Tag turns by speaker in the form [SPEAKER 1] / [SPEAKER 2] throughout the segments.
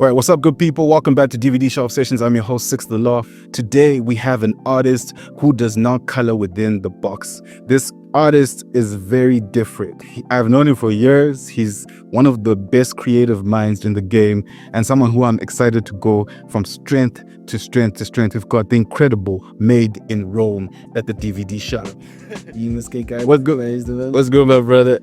[SPEAKER 1] All right, what's up, good people? Welcome back to DVD Shelf Sessions. I'm your host, Six the Law. Today, we have an artist who does not color within the box. This artist is very different. I've known him for years. He's one of the best creative minds in the game and someone who I'm excited to go from strength to strength to strength. We've got the incredible Madeinromee at the DVD shop. Guy. What's good, man? What's good, my brother?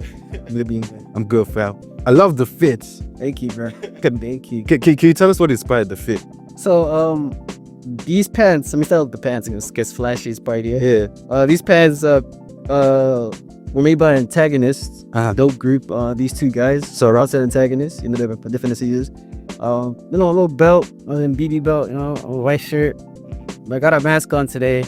[SPEAKER 1] I'm good, fam. I love the fits.
[SPEAKER 2] Thank you, bro. Thank you.
[SPEAKER 1] Can you tell us what inspired the fit?
[SPEAKER 2] So, these pants, let me start with the pants. It gets flashy, it's part here.
[SPEAKER 1] Yeah.
[SPEAKER 2] These pants were made by Antagonists, dope group. These two guys, so outside Antagonists, you know, they're different CEOs. A little belt, and BB belt, you know, a white shirt. I got a mask on today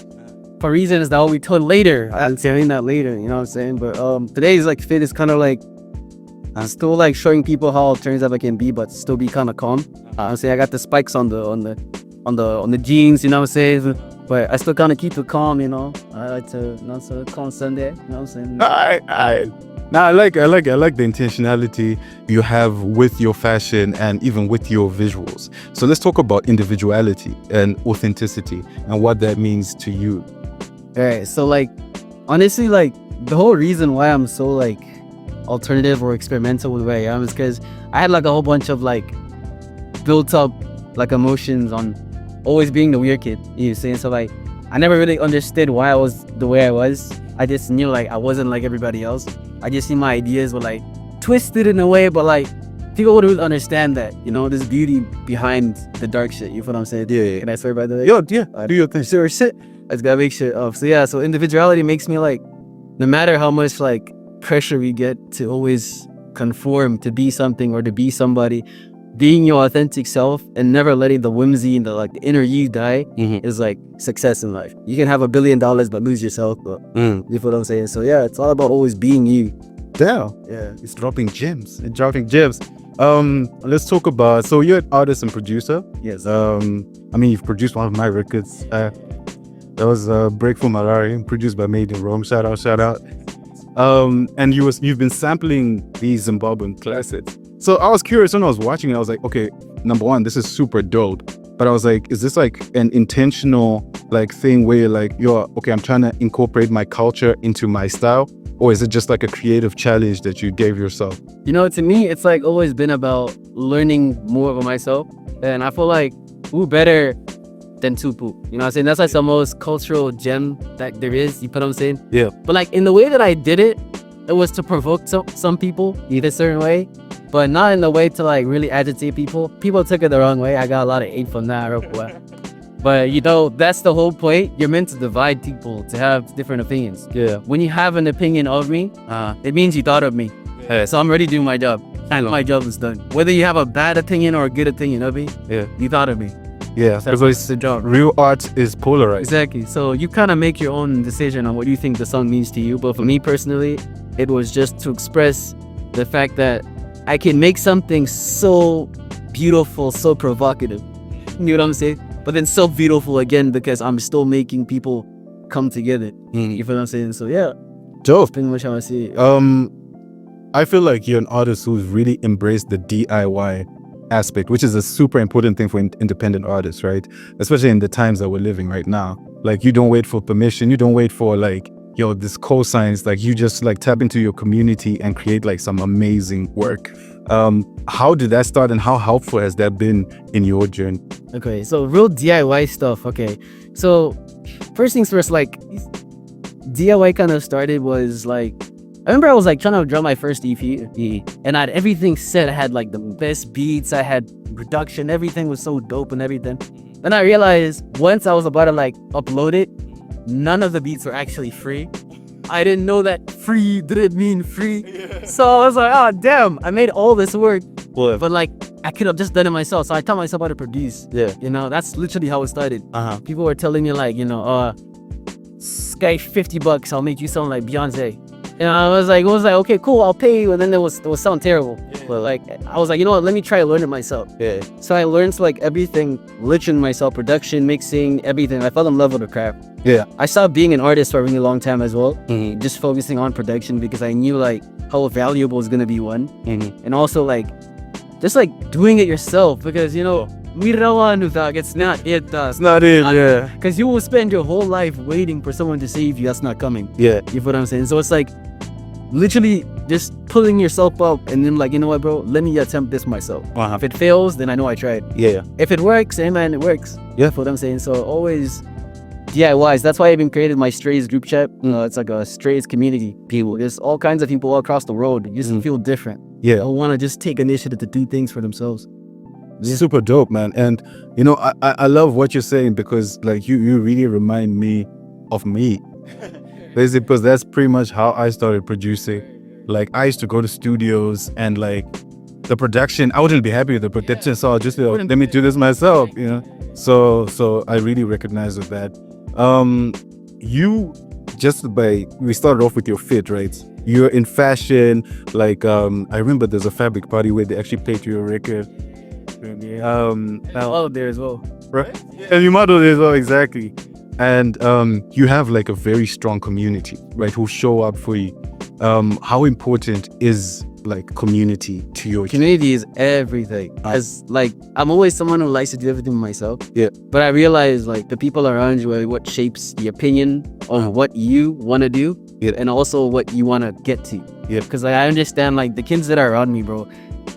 [SPEAKER 2] for reasons that will be told later. I'll tell you that later, you know what I'm saying? But today's like fit is kind of like still like showing people how it turns out I can be, but still be kind of calm. I'm saying I got the spikes on the jeans, you know what I'm saying? But I still kind of keep it calm, you know. I like to not so calm Sunday, you know what I'm saying?
[SPEAKER 1] I like the intentionality you have with your fashion and even with your visuals. So let's talk about individuality and authenticity and what that means to you.
[SPEAKER 2] All right, so like honestly, like the whole reason why I'm so like alternative or experimental with the way I am is because I had like a whole bunch of like built up like emotions on always being the weird kid, you know, saying so like I never really understood why I was the way I was. I just knew like I wasn't like everybody else. I just see my ideas were like twisted in a way, but like people would understand that, you know, there's beauty behind the dark shit. You feel what I'm saying?
[SPEAKER 1] Yeah.
[SPEAKER 2] Can I swear by the way?
[SPEAKER 1] Yeah, do your thing.
[SPEAKER 2] Sure shit. I just gotta make shit up. So yeah, so individuality makes me like, no matter how much like pressure we get to always conform to be something or to be somebody, being your authentic self and never letting the whimsy and the inner you die is like success in life. You can have $1 billion but lose yourself, but you feel what I'm saying? So yeah, it's all about always being you.
[SPEAKER 1] Damn.
[SPEAKER 2] Yeah,
[SPEAKER 1] it's dropping gems. Let's talk about, so you're an artist and producer.
[SPEAKER 2] Yes.
[SPEAKER 1] I mean, you've produced one of my records. That was Break from Harare, produced by Madeinromee. Shout out. And you've been sampling these Zimbabwean classics. So I was curious when I was watching it. I was like, okay, number one, this is super dope. But I was like, is this like an intentional like thing where you're like, okay, I'm trying to incorporate my culture into my style? Or is it just like a creative challenge that you gave yourself?
[SPEAKER 2] You know, to me, it's like always been about learning more about myself. And I feel like who better than Tupu? You know what I'm saying? That's like the most cultural gem that there is. You know what I'm saying?
[SPEAKER 1] Yeah.
[SPEAKER 2] But like in the way that I did it, it was to provoke some people either a certain way, but not in the way to like really agitate people. People took it the wrong way. I got a lot of hate from that. But you know, that's the whole point. You're meant to divide people, to have different opinions.
[SPEAKER 1] Yeah.
[SPEAKER 2] When you have an opinion of me, it means you thought of me. So I'm ready to do my job. My job is done. Whether you have a bad opinion or a good opinion of me, you thought of me.
[SPEAKER 1] Yeah,
[SPEAKER 2] that's the job.
[SPEAKER 1] Real art is polarized.
[SPEAKER 2] Exactly. So you kind of make your own decision on what you think the song means to you. But for me personally, it was just to express the fact that I can make something so beautiful, so provocative. You know what I'm saying? But then so beautiful again because I'm still making people come together. You feel what I'm saying? So yeah,
[SPEAKER 1] dope.
[SPEAKER 2] Pretty much how I see it.
[SPEAKER 1] I feel like you're an artist who's really embraced the DIY aspect, which is a super important thing for independent artists, right? Especially in the times that we're living right now. Like you don't wait for permission, you don't wait for like, this cosigns, like you just like tap into your community and create like some amazing work. How did that start and how helpful has that been in your journey?
[SPEAKER 2] Okay, so real DIY stuff. Okay, so first things first, like DIY kind of started was like, I remember I was like trying to drum my first EP and I had everything set. I had like the best beats, I had production, everything was so dope and everything. Then I realized once I was about to like upload it, none of the beats were actually free. I didn't know that free didn't mean free. So I was like, oh damn, I made all this work. But like I could have just done it myself. So I taught myself how to produce.
[SPEAKER 1] Yeah.
[SPEAKER 2] You know, that's literally how it started. People were telling me like, Sky $50, I'll make you sound like Beyonce. And I was like, okay, cool, I'll pay you. And then it was sound terrible. But like, I was like, you know what, let me try to learn it myself.
[SPEAKER 1] Yeah.
[SPEAKER 2] So I learned like everything, literally myself, production, mixing, everything. I fell in love with the craft.
[SPEAKER 1] Yeah.
[SPEAKER 2] I stopped being an artist for a really long time as well. Just focusing on production because I knew like how valuable it's gonna be one. And also like, just like doing it yourself, because you know, Mirawan, dog, it's not it, dog.
[SPEAKER 1] It's not it, yeah.
[SPEAKER 2] Because you will spend your whole life waiting for someone to save you that's not coming.
[SPEAKER 1] Yeah.
[SPEAKER 2] You feel what I'm saying? So it's like literally just pulling yourself up and then like, you know what, bro? Let me attempt this myself. If it fails, then I know I tried.
[SPEAKER 1] Yeah.
[SPEAKER 2] If it works, hey man, it works.
[SPEAKER 1] Yeah.
[SPEAKER 2] You feel what I'm saying? So always DIYs. That's why I even created my Strays group chat. It's like a Strays community. People. There's all kinds of people all across the world. You just feel different.
[SPEAKER 1] Yeah.
[SPEAKER 2] They want to just take initiative to do things for themselves. Yeah.
[SPEAKER 1] Super dope, man. And you know, I love what you're saying, because like you really remind me of me. Basically, because that's pretty much how I started producing. Like I used to go to studios and like the production, I wouldn't be happy with the production, so I'll just let me do this myself, you know. So I really recognize with that. You we started off with your fit, right? You're in fashion. Like I remember there's a fabric party where they actually played your record.
[SPEAKER 2] Oh, there as well,
[SPEAKER 1] right? And you modeled as well, exactly. And you have like a very strong community, right? Who show up for you. How important is like community to your
[SPEAKER 2] community? Is everything. As like I'm always someone who likes to do everything myself.
[SPEAKER 1] Yeah.
[SPEAKER 2] But I realize like the people around you are what shapes the opinion on what you want to do, and also what you want to get to.
[SPEAKER 1] Yeah.
[SPEAKER 2] Because like, I understand like the kids that are around me, bro,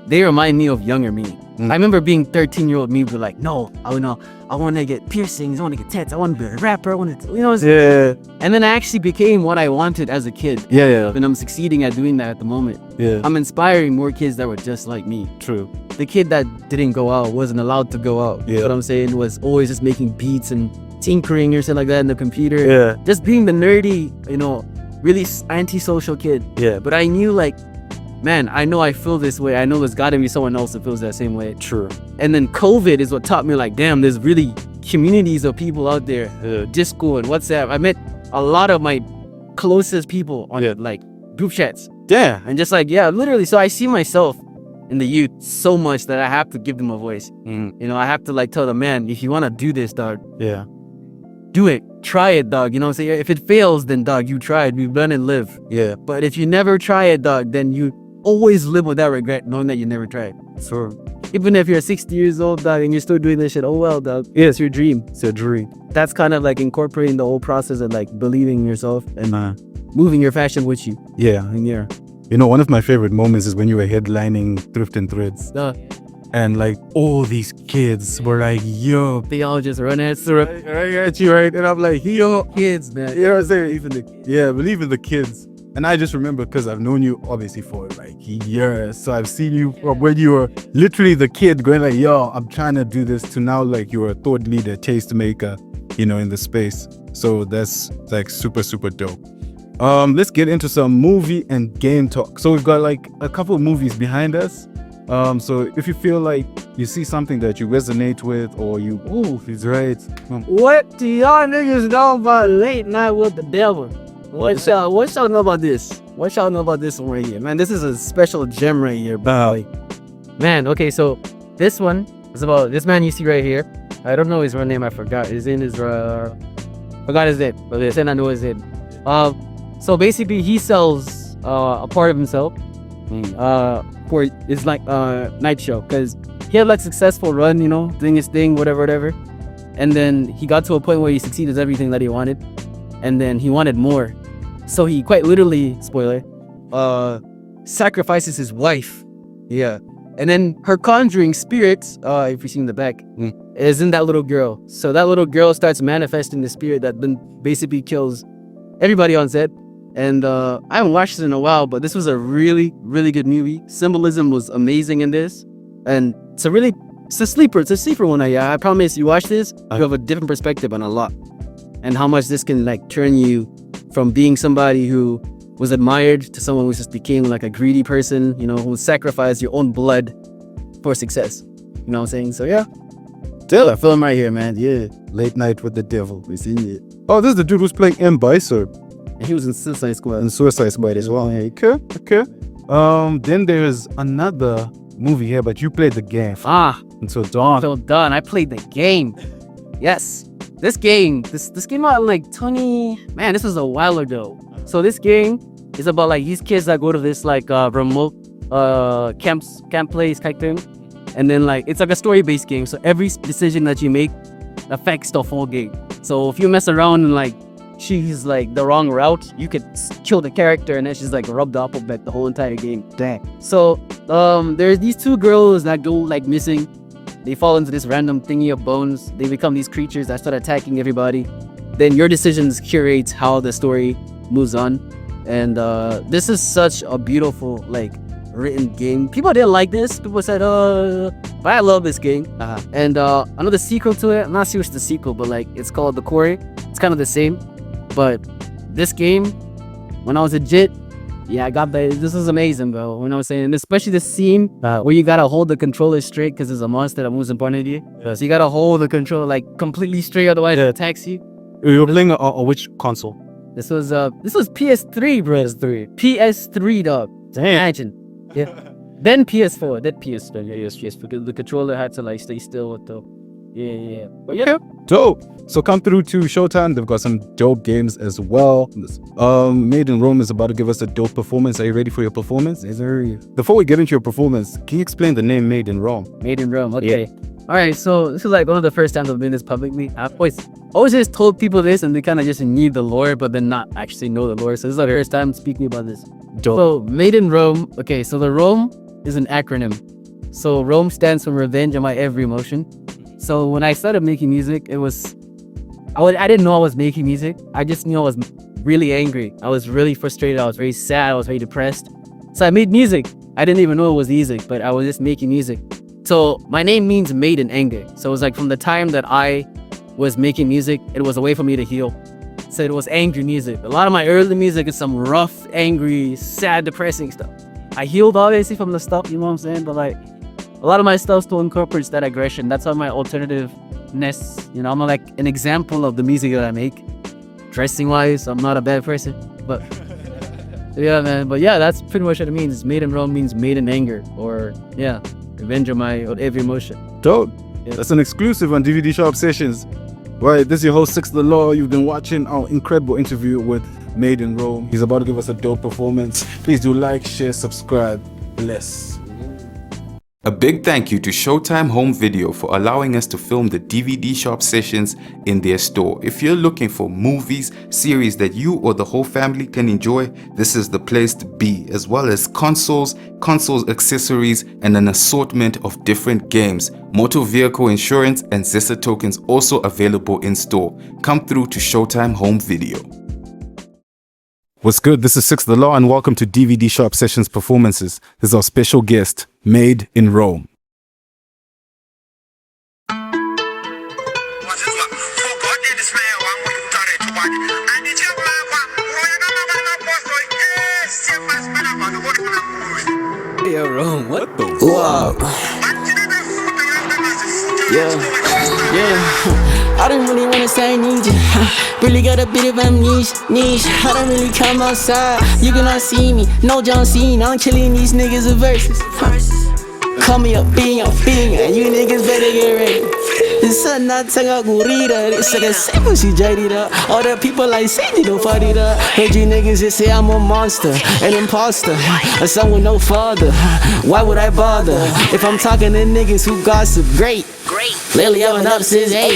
[SPEAKER 2] they remind me of younger me. I remember being 13-year-old me, be like, no, I want to get piercings, I want to get tats, I want to be a rapper, I want to, you know.
[SPEAKER 1] Yeah.
[SPEAKER 2] And then I actually became what I wanted as a kid.
[SPEAKER 1] Yeah.
[SPEAKER 2] And I'm succeeding at doing that at the moment.
[SPEAKER 1] Yeah.
[SPEAKER 2] I'm inspiring more kids that were just like me.
[SPEAKER 1] True.
[SPEAKER 2] The kid that didn't go out, wasn't allowed to go out.
[SPEAKER 1] Yeah.
[SPEAKER 2] What I'm saying was always just making beats and tinkering or something like that in the computer.
[SPEAKER 1] Yeah.
[SPEAKER 2] Just being the nerdy, you know, really antisocial kid.
[SPEAKER 1] Yeah.
[SPEAKER 2] But I knew like, man, I know I feel this way. I know there's gotta be someone else that feels that same way.
[SPEAKER 1] True.
[SPEAKER 2] And then COVID is what taught me like, damn, there's really communities of people out there. Discord, WhatsApp. I met a lot of my closest people on like group chats.
[SPEAKER 1] Yeah.
[SPEAKER 2] And just like, literally. So I see myself in the youth so much that I have to give them a voice. You know, I have to like tell them, man, if you want to do this, dog, do it. Try it, dog. You know what I'm saying? If it fails, then dog, you tried. We've learned and live.
[SPEAKER 1] Yeah.
[SPEAKER 2] But if you never try it, dog, then you always live with that regret, knowing that you never tried.
[SPEAKER 1] So
[SPEAKER 2] even if you're 60 years old, dog, and you're still doing this shit, oh well, dog. Yeah, it's your dream.
[SPEAKER 1] It's your dream.
[SPEAKER 2] That's kind of like incorporating the whole process of like believing in yourself and moving your fashion with you.
[SPEAKER 1] Yeah. You know, one of my favorite moments is when you were headlining Thrift and Threads. And like all these kids were like, yo,
[SPEAKER 2] they all just run at
[SPEAKER 1] you, right? And I'm like, yo,
[SPEAKER 2] kids, man.
[SPEAKER 1] You know what I'm saying? Believe in the kids. And I just remember, because I've known you obviously for like years. So I've seen you from when you were literally the kid going like, yo, I'm trying to do this, to now like you're a thought leader, taste maker, you know, in the space. So that's like super, super dope. Let's get into some movie and game talk. So we've got like a couple of movies behind us. So if you feel like you see something that you resonate with, or he's right.
[SPEAKER 2] What do y'all niggas know about Late Night with the Devil? What y'all know about this? What y'all know about this one right here? Man, this is a special gem right here, boy. Man, okay, so this one is about this man you see right here. I don't know his real name, I forgot. His name is forgot his name, but then I know his name. So basically he sells a part of himself for it's like night show, because he had like successful run, you know, doing his thing, whatever. And then he got to a point where he succeeded everything that he wanted, and then he wanted more. So he quite literally, spoiler, sacrifices his wife. Yeah. And then her conjuring spirit, if you see in the back, is in that little girl. So that little girl starts manifesting the spirit that then basically kills everybody on set. And I haven't watched it in a while, but this was a really, really good movie. Symbolism was amazing in this. And it's a sleeper. It's a sleeper one. I promise you watch this, you have a different perspective on a lot. And how much this can like turn you from being somebody who was admired to someone who just became like a greedy person, you know, who sacrificed your own blood for success. You know what I'm saying? So yeah. Still a film right here, man. Yeah.
[SPEAKER 1] Late Night with the Devil.
[SPEAKER 2] We seen it.
[SPEAKER 1] Oh, this is the dude who's playing Bysonder.
[SPEAKER 2] And he was in Suicide Squad.
[SPEAKER 1] And Suicide Squad as well. Okay. Then there's another movie here, but you played the game. Until Dawn.
[SPEAKER 2] I played the game. Yes. This game, this came out in like this was a while ago. So this game is about like these kids that go to this like remote camp plays type thing. And then like it's like a story-based game, so every decision that you make affects the whole game. So if you mess around and like she's like the wrong route, you could kill the character and then she's like rubbed off of the whole entire game.
[SPEAKER 3] Dang.
[SPEAKER 2] So there's these two girls that go like missing. They fall into this random thingy of bones. They become these creatures that start attacking everybody. Then your decisions curate how the story moves on. And this is such a beautiful like written game. People didn't like this. People said, but I love this game. And another sequel to it. I'm not sure it's the sequel, but like it's called The Quarry. It's kind of the same. But this game, when I was legit, yeah, I got the. This is amazing, bro. When I was saying, especially the scene where you gotta hold the controller straight because there's a monster that moves in front of you. So you gotta hold the controller like completely straight, otherwise it attacks you.
[SPEAKER 3] You were playing on which console?
[SPEAKER 2] This was PS3, bro. PS3, dog.
[SPEAKER 3] Damn.
[SPEAKER 2] Imagine. Yeah. Then PS4. Then PS4. Yeah, yes, PS4. The controller had to like stay still with the. Yeah. But yeah.
[SPEAKER 1] Dope. So come through to Showtime. They've got some dope games as well. Madeinromee is about to give us a dope performance. Are you ready for your performance? Before we get into your performance, can you explain the name Madeinromee?
[SPEAKER 2] Madeinromee. Okay. Yeah. All right. So this is like one of the first times I've been this publicly. I've always just told people this, and they kind of just need the lore, but then not actually know the lore. So this is the first time speaking about this.
[SPEAKER 3] Dope.
[SPEAKER 2] So Madeinromee. Okay. So the Rome is an acronym. So Rome stands for Revenge on My Every Emotion. So when I started making music, it was. I didn't know I was making music. I just knew I was really angry. I was really frustrated. I was very sad. I was very depressed. So I made music. I didn't even know it was music, but I was just making music. So my name means made in anger. So it was like from the time that I was making music, it was a way for me to heal. So it was angry music. A lot of my early music is some rough, angry, sad, depressing stuff. I healed obviously from the stuff, you know what I'm saying? But like a lot of my stuff still incorporates that aggression. That's why my alternativeness, you know, I'm like an example of the music that I make. Dressing wise, I'm not a bad person, but yeah, man. But yeah, that's pretty much what it means. Madeinromee means made in anger, or yeah, revenge of my every emotion.
[SPEAKER 1] Dope.
[SPEAKER 2] Yeah.
[SPEAKER 1] That's an exclusive on DVD Shop Sessions. Right, this is your host, Six the Law. You've been watching our incredible interview with Madeinromee. He's about to give us a dope performance. Please do like, share, subscribe. Bless.
[SPEAKER 4] A big thank you to Showtime Home Video for allowing us to film the DVD Shop Sessions in their store. If you're looking for movies, series that you or the whole family can enjoy, this is the place to be, as well as consoles accessories, and an assortment of different games. Motor vehicle insurance and Zessa tokens also available in store. Come through to Showtime Home Video.
[SPEAKER 1] What's good? This is Six the Law, and welcome to DVD Shop Sessions Performances. This is our special guest, Madeinromee.
[SPEAKER 2] Yeah, Rome, what the?
[SPEAKER 5] Wow. Yeah. I don't really wanna say I need you. Really got a bit of amnesia. I don't really come outside. You cannot see me. No John Cena. I'm killing these niggas with verses. Call me a being, and you niggas better get ready. This is not tanga gurira. It's like a simple she jaded up. All the people like Sandy don't fight it up. Heard you niggas just say I'm a monster, an imposter, a son with no father. Why would I bother if I'm talking to niggas who gossip? Great. Lately I've been up since 8.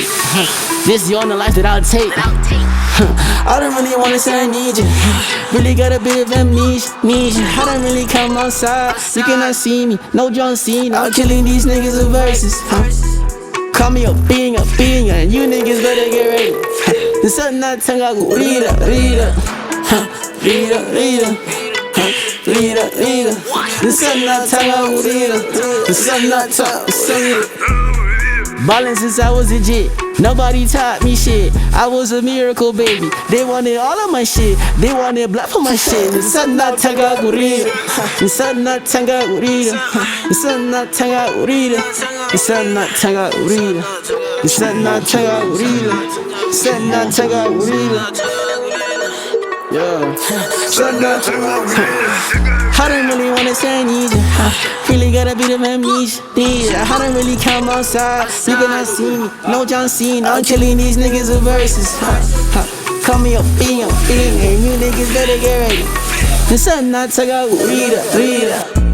[SPEAKER 5] This is the only life that I'll take. I don't really wanna say I need you. Really got a bit of amnesia. I don't really come outside. You cannot see me. No John Cena. I'm killing these niggas with verses. Call me a being, and you niggas better get ready. The sun not tanga reader. The sun not tanga reader. The sun not tanga. Ballin' since I was a jit, nobody taught me shit. I was a miracle baby, they wanted all of my shit. They wanted black for my shit. The sun not tanga gurira. The sun not tanga gurira. The sun not tanga gurira. The sun not tanga gurira. The sun not tanga gurira. Sun not tanga gurira. Yeah. Sun not tanga gurira. I don't really wanna say I need you. Really got a bit of amnesia. I don't really come outside. You cannot see me. No John Cena. I'm killing these niggas with verses. Call me a being, and you niggas better get ready. The sun not tanga reader.